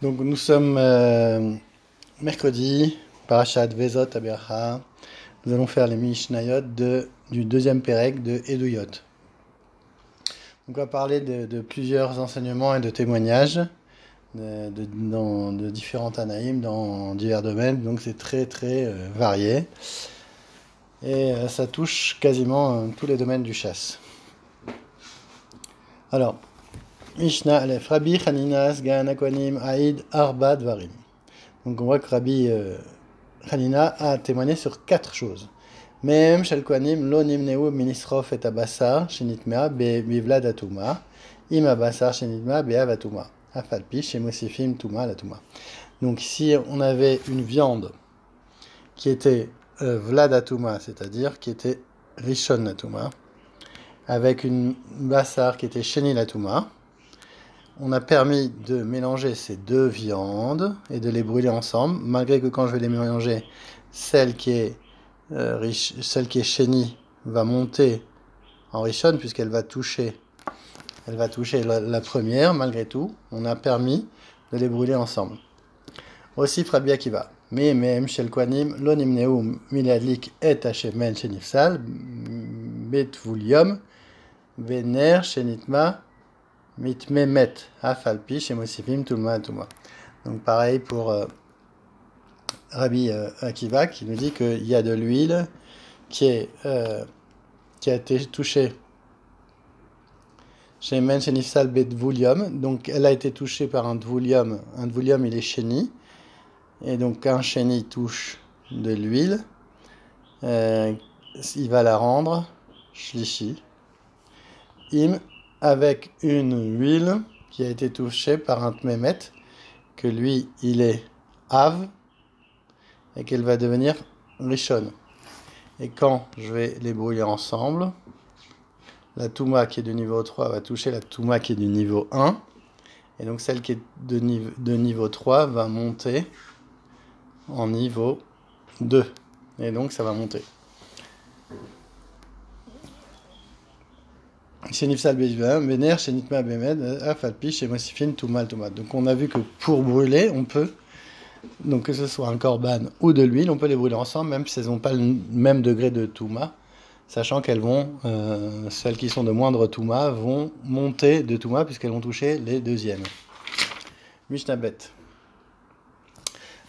Donc nous sommes mercredi, Parashat Vezot Abircha. Nous allons faire les Mishnayot du deuxième Pérec de Eduyot. Donc on va parler de plusieurs enseignements et de témoignages de différents Tanaïm dans divers domaines. Donc c'est très varié. Et ça touche quasiment tous les domaines du chasse. Alors, Mishnah Aleph, Rabbi Hanina Sgan Akwanim Aïd Arba Dvarim. Donc on voit que Rabbi Hanina a témoigné sur 4 choses. Mem Shel Kohanim Lo Nimneu Minisrof et Abassar Shenitmea Bivlad Atuma Im Abassar Shenitmea Beav Atuma Afalpi Shemosifim Tuma Latuma. Donc ici on avait une viande qui était Vlad Atuma, c'est-à-dire qui était Rishon Atuma, avec une Bassar qui était Shenil Atuma. On a permis de mélanger ces deux viandes et de les brûler ensemble, malgré que quand je vais les mélanger, celle qui est Sheni va monter en Rishon puisqu'elle va toucher, la première. Malgré tout, on a permis de les brûler ensemble. Aussi Rabbi Akiva. Me'em shel kohanim lo nimneu miladlik et hashemen shenifsal betvulium vener shenitma mitmemet afalpi shemosifim tulma tuma. Donc pareil pour Rabbi Akiva qui nous dit qu'il y a de l'huile qui a été touchée chez Men Shenifsal Betvulium. Donc elle a été touchée par un dvulium. Un dvulium il est chéni. Et donc un chéni touche de l'huile. Il va la rendre shlishi. Im avec une huile qui a été touchée par un tmemet, que lui il est av, et qu'elle va devenir rishon. Et quand je vais les brûler ensemble, la touma qui est de niveau 3 va toucher la touma qui est du niveau 1, et donc celle qui est de niveau 3 va monter en niveau 2, et donc ça va monter. Donc on a vu que pour brûler, on peut, donc que ce soit un korban ou de l'huile, on peut les brûler ensemble, même si elles n'ont pas le même degré de touma, sachant qu'elles vont, celles qui sont de moindre touma, vont monter de touma puisqu'elles vont toucher les deuxièmes. Mishnah Bet.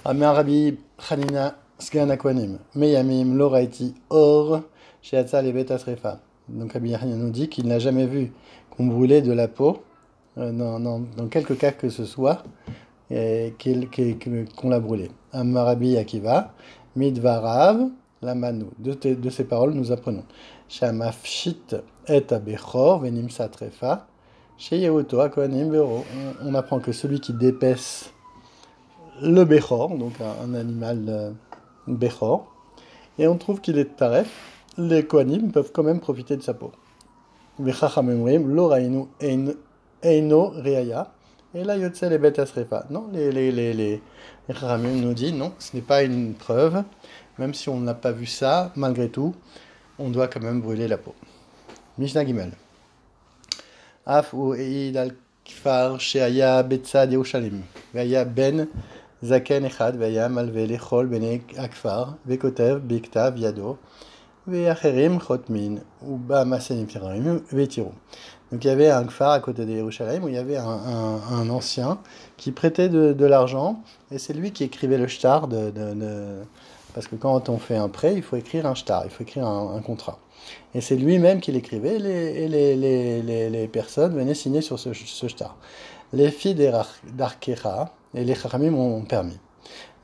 Amar Rabbi Hanina Sgan Akwanim Meyamim Loraiti Or Sheatza Lebet Asrefa. Donc Rabbi Hanina nous dit qu'il n'a jamais vu qu'on brûlait de la peau, dans quelque cas que ce soit, qu'on l'a brûlé. Amar Rabbi Akiva Midvarav Lamanu. De ces paroles nous apprenons. Shamafshit et abechor venimsa trefa sheyehuto akwanim vero. On apprend que celui qui dépaisse le Bechor, donc un animal Bechor, et on trouve qu'il est taref, les Kohanim peuvent quand même profiter de sa peau. Lo rainu eino reaya, et là yotse les bêtes asrefa. Non, les Chachamim nous dit non, ce n'est pas une preuve, même si on n'a pas vu ça, malgré tout, on doit quand même brûler la peau. Mishnah Gimel. Af ou eid al kfar sheaya betzad Yerushalim, ve'aya ben Zaken Echad Vaya Malve Lechol Bene Akfar Vekotev Biktav Yado Veacherim Chotmin Uba Masenim Tiraim Vetiru. Donc il y avait un Kfar à côté de Yerushalayim où il y avait un ancien qui prêtait de l'argent et c'est lui qui écrivait le shtar parce que quand on fait un prêt il faut écrire un shtar, il faut écrire un contrat. Et c'est lui-même qui l'écrivait et les personnes venaient signer sur ce shtar. Les filles d'Arkecha, et les Chachamim ont permis.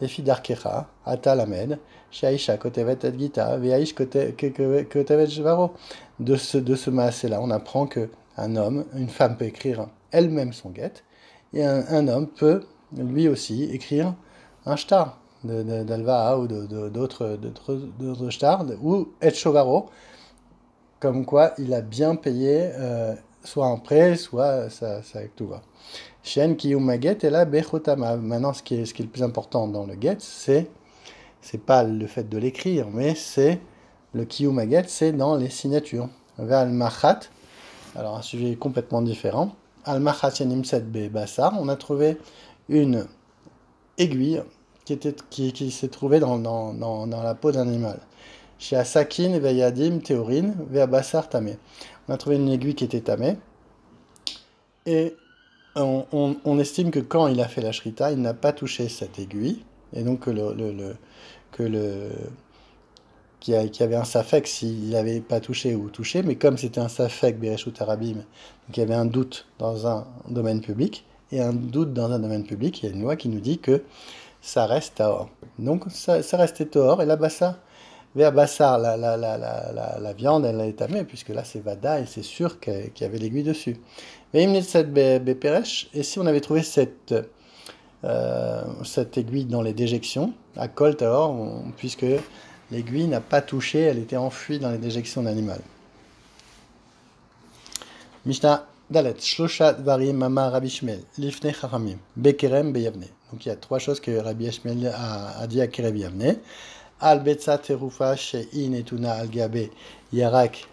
Les filles d'Arkecha, Ata Lamed, Shaisha Kotevet et Gita, Veaish Kotevet Jvaro. De ce maasé-là, on apprend qu'un homme, une femme peut écrire elle-même son get, et un homme peut lui aussi écrire un shtar d'Alva ou d'autres shtars, ou et Shovaro, comme quoi il a bien payé soit un prêt, soit sa ktuva. Shen kiyum get et là bechotama. Maintenant, ce qui est le plus important dans le get, c'est pas le fait de l'écrire, mais c'est le kiyum get, c'est dans les signatures. Al machat. Alors un sujet complètement différent. Al machat shenimset be basar. On a trouvé une aiguille qui s'est trouvée dans la peau d'un animal. Chez Asakin, Veyadim, Théorine, Veabassar, Tamé. On a trouvé une aiguille qui était tamée. Et on estime que quand il a fait la shrita, il n'a pas touché cette aiguille. Et donc qu'il y avait un safek s'il n'avait pas touché ou touché. Mais comme c'était un safek, Bereshut Arabim, donc il y avait un doute dans un domaine public. Et un doute dans un domaine public, il y a une loi qui nous dit que ça reste tahor. Donc ça restait tahor. Et la bassa, vers bassar, la viande, elle est tamée, puisque là c'est vada et c'est sûr qu'il y avait l'aiguille dessus. Mais et si on avait trouvé cette aiguille dans les déjections, à kol tahor, puisque l'aiguille n'a pas touché, elle était enfouie dans les déjections d'animal. Mishnah Dalet, Shlosha Dvarim Mama Rabbi Shmuel, Lifnei Chachamim, Bekerem Beyavne. Donc il y a trois choses que Rabbi Shmuel a dit à Kerem Beyavne. Al Betza Terufa She'in Etuna Al Gabe Yarak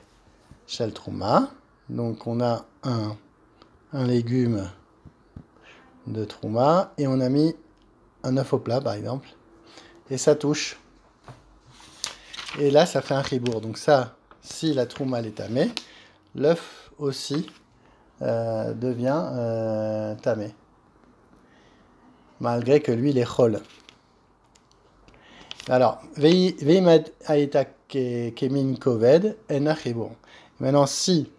Shel Trouma. Donc on a un légume de Trouma et on a mis un œuf au plat par exemple. Et ça touche. Et là ça fait un chibour. Donc ça, si la Trouma est tamée, l'œuf aussi devient tamé. Malgré que lui, il est chol. Alors, veimad aïta kemin koved enachibon. Maintenant, si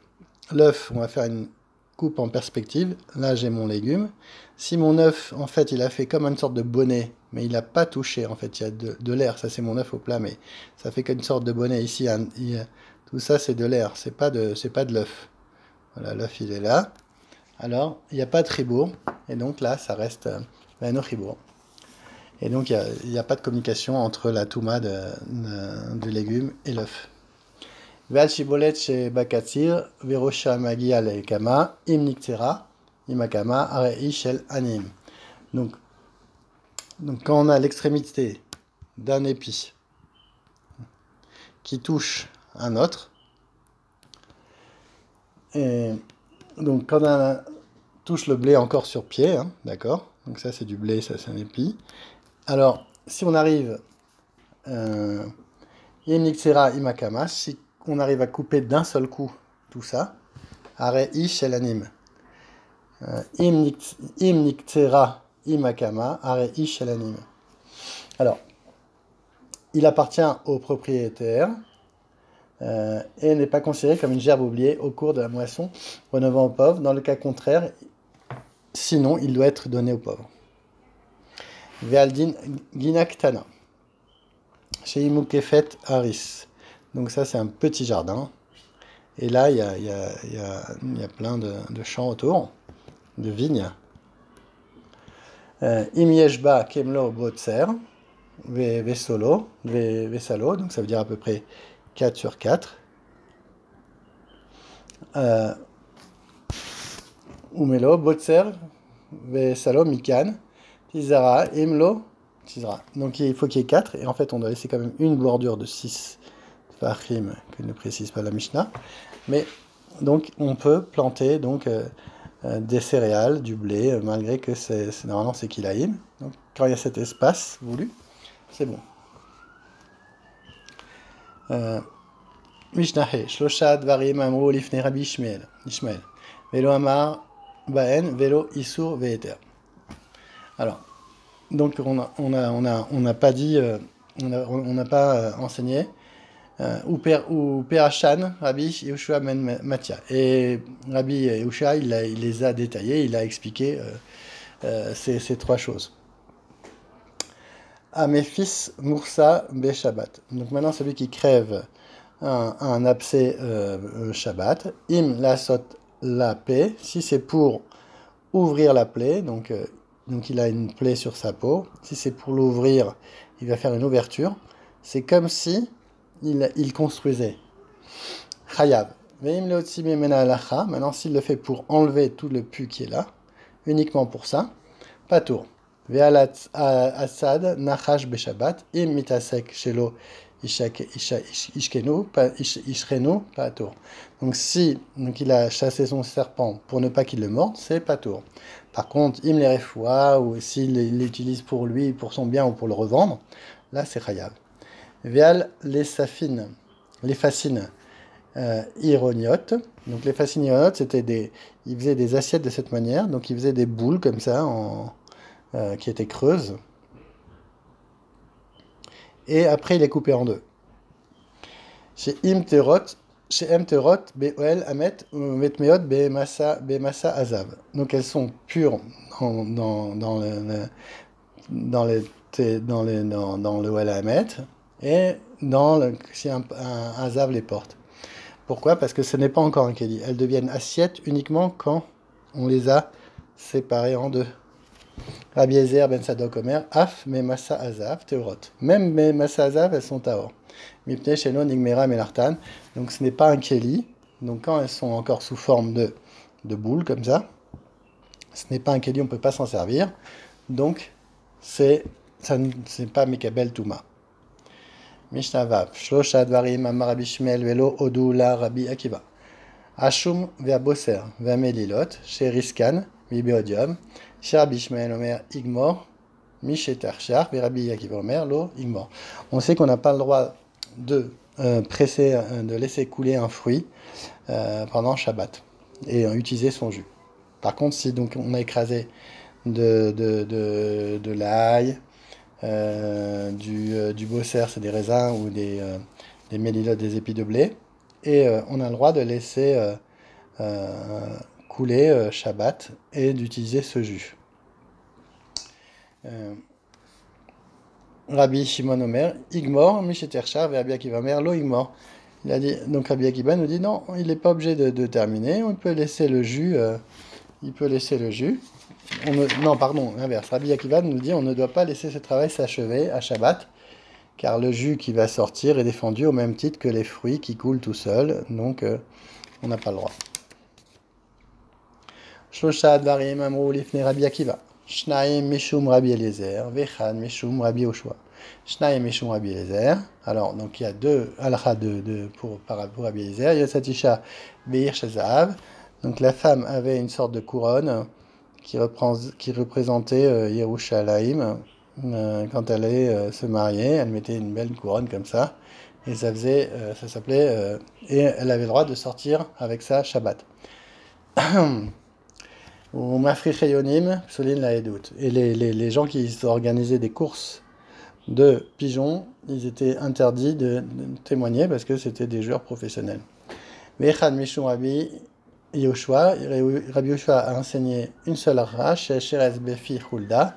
l'œuf, on va faire une coupe en perspective, là j'ai mon légume. Si mon œuf, en fait, il a fait comme une sorte de bonnet, mais il n'a pas touché, en fait, il y a de l'air, ça c'est mon œuf au plat, mais ça fait comme une sorte de bonnet. Ici, tout ça c'est de l'air, c'est pas de l'œuf. Voilà, l'œuf il est là. Alors, il n'y a pas de chibour, et donc là, ça reste no chibour. Et donc, il n'y a pas de communication entre la touma du légume et l'œuf. Val shibolet chez bakatsir, verosha magi al kama, im niktera, imakama, arei shel anim. Donc, quand on a l'extrémité d'un épi qui touche un autre, et donc quand on touche le blé encore sur pied, hein, d'accord? Donc ça c'est du blé, ça c'est un épi. Alors, si on arrive Yemniksera imakama, si on arrive à couper d'un seul coup tout ça, are ish el anim. Imniksera imakama, are ish el anim. Alors, il appartient au propriétaire et n'est pas considéré comme une gerbe oubliée au cours de la moisson revenant aux pauvres. Dans le cas contraire, sinon, il doit être donné aux pauvres. Vealdin Ginaktana. Chez Imukefet Haris. Donc ça c'est un petit jardin. Et là il y a plein de champs autour, de vignes. Imieshba Kemlo Botser, Vesolo, Vesalo, donc ça veut dire à peu près 4 sur 4. Umelo Botser, Vesalo, Mikan. Tizara, Imlo, Tizara. Donc il faut qu'il y ait 4, et en fait on doit laisser quand même une bordure de 6 fachim, que ne précise pas la Mishnah. Mais donc on peut planter donc, des céréales, du blé, malgré que normalement c'est kilaïm. Donc quand il y a cet espace voulu, c'est bon. Mishnah He, Shlosha Dvarim Amru Lifnei Rabbi Ishmael, Velo Amar Baen, Velo Isur Ve'eter. Alors, donc on n'a pas dit, on n'a pas enseigné ou Perachan, Rabbi Yehoshua men Matia. Et Rabbi Yehoshua, il les a détaillés, il a expliqué ces trois choses. À mes fils Mursa Be Shabbat. Donc maintenant, celui qui crève un abcès Shabbat, Im Lasot la paix, si c'est pour ouvrir la plaie, donc il a une plaie sur sa peau. Si c'est pour l'ouvrir, il va faire une ouverture. C'est comme si il construisait. Chayav. Maintenant, s'il le fait pour enlever tout le pu qui est là, uniquement pour ça, patour. Ve'alat asad nachash beshabbat im mitasek shelo Ishrenu, pas tour. Donc si il a chassé son serpent pour ne pas qu'il le morde, c'est pas tour. Par contre, il les refoua, ou s'il l'utilise pour lui, pour son bien ou pour le revendre, là c'est chayav. Vial les safines, les fascines ironiotes. Donc les fascines ironiotes, ils faisaient des assiettes de cette manière, donc ils faisaient des boules comme ça, qui étaient creuses. Et après il les coupait en deux. Chez Imterot, Be'oel Amet, Metmeot, Be'masa Azav. Donc elles sont pures dans le Oel Amet et si un Azav les porte. Pourquoi? Parce que ce n'est pas encore un Keli. Elles deviennent assiettes uniquement quand on les a séparées en deux. Rabbi Ezer ben Sadok Omer, Af Memasa Azav Teorot. Même Memasa Azav, elles sont Taor. Mipne Shelo Nigmera Melartan. Donc ce n'est pas un Keli. Donc quand elles sont encore sous forme de boules comme ça, ce n'est pas un Keli, on ne peut pas s'en servir. Donc c'est pas Mikabel Touma. Mishnah Vav. Shlosha Dvarim Amar Rabbi Shmuel Velo Odu La Rabbi Akiva. Ashum Ve'aboser Ve'amelilot Sheriskan Vibeodium. Rabbi Shmuel Omer Igmor, Mishetar Shar, Rabbi Akiva Omer Lo Igmor. On sait qu'on n'a pas le droit de laisser couler un fruit pendant Shabbat et utiliser son jus. Par contre, si donc on a écrasé de l'ail, du bosser, c'est des raisins, ou des mélilotes, des épis de blé, et on a le droit de laisser couler Shabbat et d'utiliser ce jus. Rabbi Shimon Omer, Igmor, Misheterchar, Rabbi Akiva Omer, Lo Igmor. Il a dit, donc Rabbi Akiva nous dit non, il n'est pas obligé de terminer, on peut laisser le jus. Non, pardon, l'inverse. Rabbi Akiva nous dit on ne doit pas laisser ce travail s'achever à Shabbat, car le jus qui va sortir est défendu au même titre que les fruits qui coulent tout seuls, donc on n'a pas le droit. Shlosha Dvarim Amrou Lifnei Rabbi Akiva. Shnaim Mishum Rabbi Eliezer, Vechan Mishum Rabbi Yoshua. Shnaim Mishum Rabbi Eliezer. Alors, donc il y a deux halakha pour Rabbi Eliezer. Yosatisha Beir Shazav. Donc la femme avait une sorte de couronne qui représentait Yerushalayim. Quand elle allait se marier, elle mettait une belle couronne comme ça. Et ça s'appelait. Et elle avait le droit de sortir avec ça Shabbat. Ou Mafricheyonim, Psolin la Edout. Et les gens qui organisaient des courses de pigeons, ils étaient interdits de témoigner parce que c'était des joueurs professionnels. Vechad Mishum Rabbi Yoshua, Rabbi Yoshua a enseigné une seule arrache, Sheres Befi Hulda,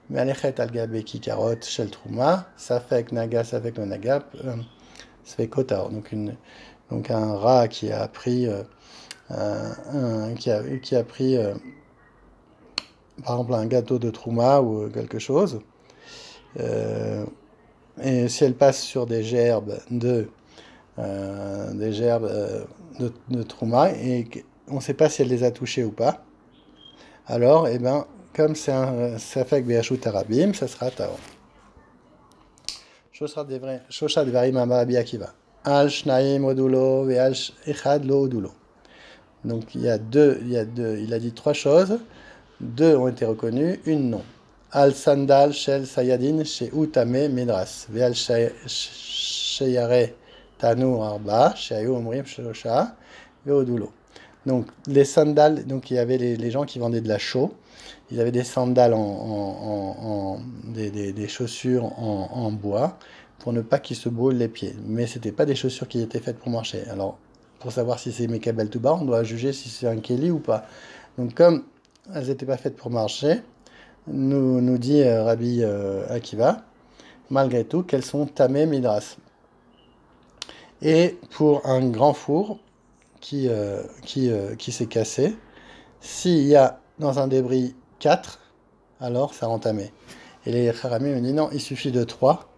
Mealechet Algabe Kikarot Shel Trouma, Safek Naga, Safek no Naga, Svekotar. Donc un rat qui a pris. Qui a pris par exemple un gâteau de Trouma ou quelque chose, et si elle passe sur des gerbes de Trouma et on ne sait pas si elle les a touchées ou pas, alors comme c'est un Safek Be'ashut Arabim, ça sera Taor. Shosha Devarim Amar Rabbi Akiva. Al Shnaim Odulo Ve'al Echad Lo Odulo. Donc il a dit trois choses, deux ont été reconnues, une non. Al Sandal Shel Sayadin She Utame Midras, Ve'al Sheyare Tanu Arba, Sheayu Omrim Shlosha, Ve'odulo. Donc les sandales, donc il y avait les gens qui vendaient de la chaux, ils avaient des sandales des chaussures en bois pour ne pas qu'ils se brûlent les pieds. Mais c'était pas des chaussures qui étaient faites pour marcher. Alors pour savoir si c'est Mekabel Touba, on doit juger si c'est un Keli ou pas. Donc comme elles n'étaient pas faites pour marcher, nous dit Rabbi Akiva, malgré tout, qu'elles sont Tamé Midras. Et pour un grand four qui s'est cassé, s'il y a dans un débris 4, alors ça rend tamé. Et les Haramim me disent non, il suffit de 3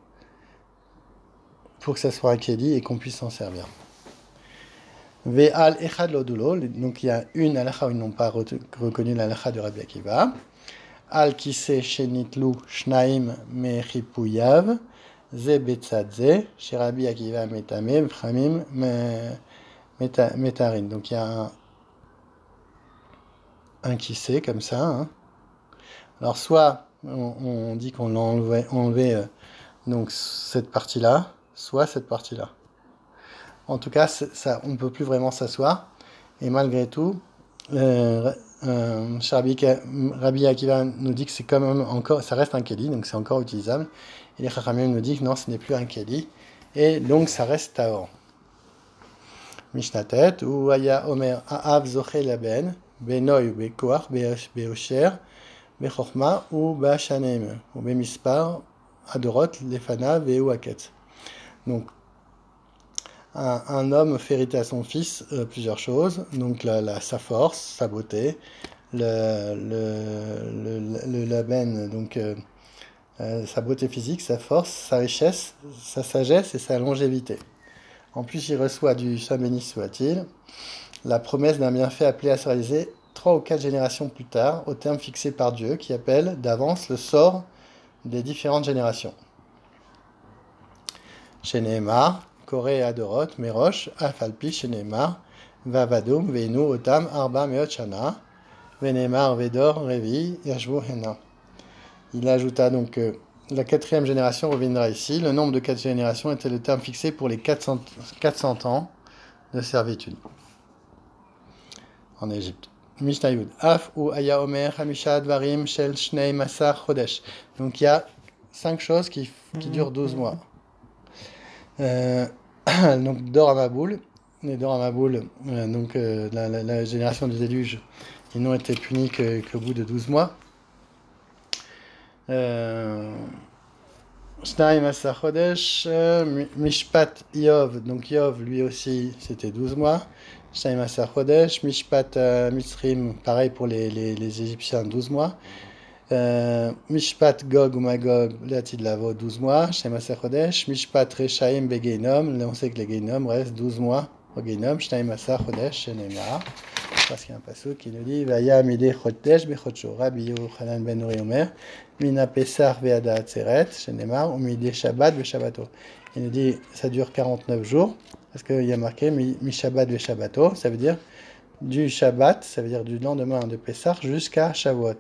pour que ça soit un Keli et qu'on puisse s'en servir. Ve'al echad lodulo, donc il y a une halakha où ils n'ont pas reconnu l'halakha de Rabbi Akiva. Al kise shenitlu shnaim mechipuyav, Ze betzadze, chez Rabbi Akiva metame, Chachamim metarin. Donc il y a un qui sait comme ça. Hein. Alors soit on dit qu'on l'a enlevé donc cette partie-là, soit cette partie-là. En tout cas, ça, on ne peut plus vraiment s'asseoir. Et malgré tout, Rabbi Akiva nous dit que c'est quand même encore, ça reste un keli, donc c'est encore utilisable. Et les Chachamim nous disent que non, ce n'est plus un keli. Et donc ça reste taor. Mishnatet, ou aya omer aav zoche laben, benoy bekoach, beosher, bechorma, ou bashanem, ou bemispar, adorot, lefana, veu aket. Donc, un homme fait hériter à son fils plusieurs choses, donc sa force, sa beauté, le laben, donc sa beauté physique, sa force, sa richesse, sa sagesse et sa longévité. En plus, il reçoit du Saint béni soit-il, la promesse d'un bienfait appelé à se réaliser 3 ou 4 générations plus tard, au terme fixé par Dieu, qui appelle d'avance le sort des différentes générations. Chez Nehemar, Koré Adorot, Merosh, Afalpi, chez Nehemar, Vavadum, Veinu, Otam, Arba, Meot, Shana, Venemar, Vedor, Revi, Yashvu, Hena. Il ajouta donc que la 4e génération reviendra ici. Le nombre de 4 générations était le terme fixé pour les 400 ans de servitude en Égypte. Mishnah Yud. Af ou Aya Omer, Hamisha Dvarim, Shel Shnei Masar Chodesh. Donc il y a 5 choses qui durent 12 mois. Donc Dor Amaboul, les Dor Amaboul, donc la génération du déluge, ils n'ont été punis qu'au bout de 12 mois. Shnai Masar Chodesh, Mishpat Yov, donc Yov lui aussi c'était 12 mois. Shnai Masar Chodesh, Mishpat Mitzrim, pareil pour les Égyptiens, 12 mois. Mishpat Gog ou Magog, Léatid Lavo, 12 mois. Shnai Masar Chodesh, Mishpat Rechaim Begeinom, là on sait que les Geinom restent 12 mois au Geinom. Shnai Masar Chodesh, Shenemar. Parce qu'il y a un passage qui nous dit Vaya Mide Chodesh Bechodsho, Rabbi Yochanan ben Nuri Omer, Mina Pesach Veada Atzeret, Shenemar, ou Mide Shabbat Veshabbato. Il nous dit ça dure 49 jours, parce qu'il y a marqué Mi Shabbat Veshabbato, ça veut dire du Shabbat, ça veut dire du lendemain de Pesach jusqu'à Shavuot.